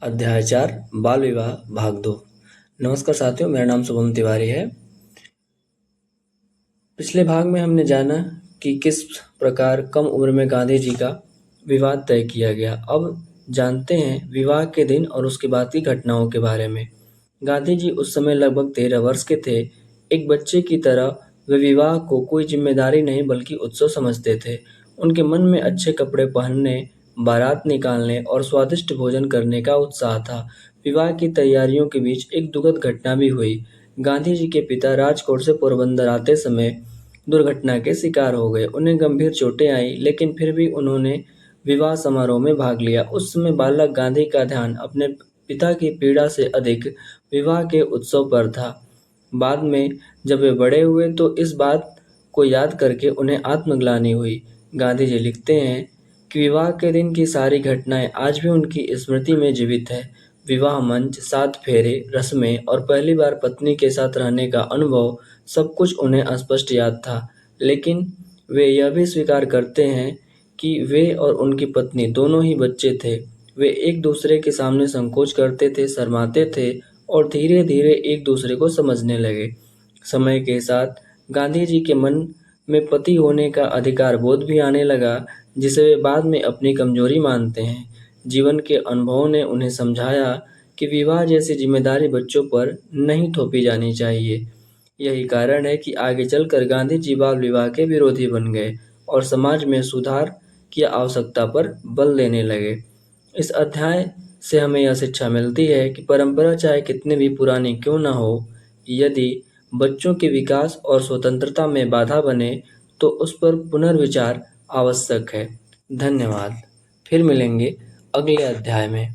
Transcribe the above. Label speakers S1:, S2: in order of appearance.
S1: अध्याय 4 बाल विवाह भाग 2। नमस्कार साथियों, मेरा नाम शुभम तिवारी है। पिछले भाग में हमने जाना कि किस प्रकार कम उम्र में गांधी जी का विवाह तय किया गया। अब जानते हैं विवाह के दिन और उसके बाद की घटनाओं के बारे में। गांधी जी उस समय लगभग 13 वर्ष के थे। एक बच्चे की तरह वे विवाह को कोई जिम्मेदारी नहीं बल्कि उत्सव समझते थे। उनके मन में अच्छे कपड़े पहनने, बारात निकालने और स्वादिष्ट भोजन करने का उत्साह था। विवाह की तैयारियों के बीच एक दुखद घटना भी हुई। गांधी जी के पिता राजकोट से पोरबंदर आते समय दुर्घटना के शिकार हो गए। उन्हें गंभीर चोटें आईं, लेकिन फिर भी उन्होंने विवाह समारोह में भाग लिया। उस समय बालक गांधी का ध्यान अपने पिता की पीड़ा से अधिक विवाह के उत्सव पर था। बाद में जब वे बड़े हुए तो इस बात को याद करके उन्हें आत्मग्लानि हुई। गांधी जी लिखते हैं कि विवाह के दिन की सारी घटनाएं आज भी उनकी स्मृति में जीवित है। विवाह मंच, 7 फेरे, रस्में और पहली बार पत्नी के साथ रहने का अनुभव, सब कुछ उन्हें स्पष्ट याद था। लेकिन वे यह भी स्वीकार करते हैं कि वे और उनकी पत्नी दोनों ही बच्चे थे। वे एक दूसरे के सामने संकोच करते थे, शर्माते थे और धीरे धीरे एक दूसरे को समझने लगे। समय के साथ गांधी जी के मन में पति होने का अधिकार बोध भी आने लगा, जिसे वे बाद में अपनी कमजोरी मानते हैं। जीवन के अनुभवों ने उन्हें समझाया कि विवाह जैसी जिम्मेदारी बच्चों पर नहीं थोपी जानी चाहिए। यही कारण है कि आगे चलकर गांधी जी बाल विवाह के विरोधी बन गए और समाज में सुधार की आवश्यकता पर बल देने लगे। इस अध्याय से हमें यह शिक्षा मिलती है कि परंपरा चाहे कितनी भी पुरानी क्यों न हो, यदि बच्चों के विकास और स्वतंत्रता में बाधा बने तो उस पर पुनर्विचार आवश्यक है। धन्यवाद। फिर मिलेंगे अगले अध्याय में।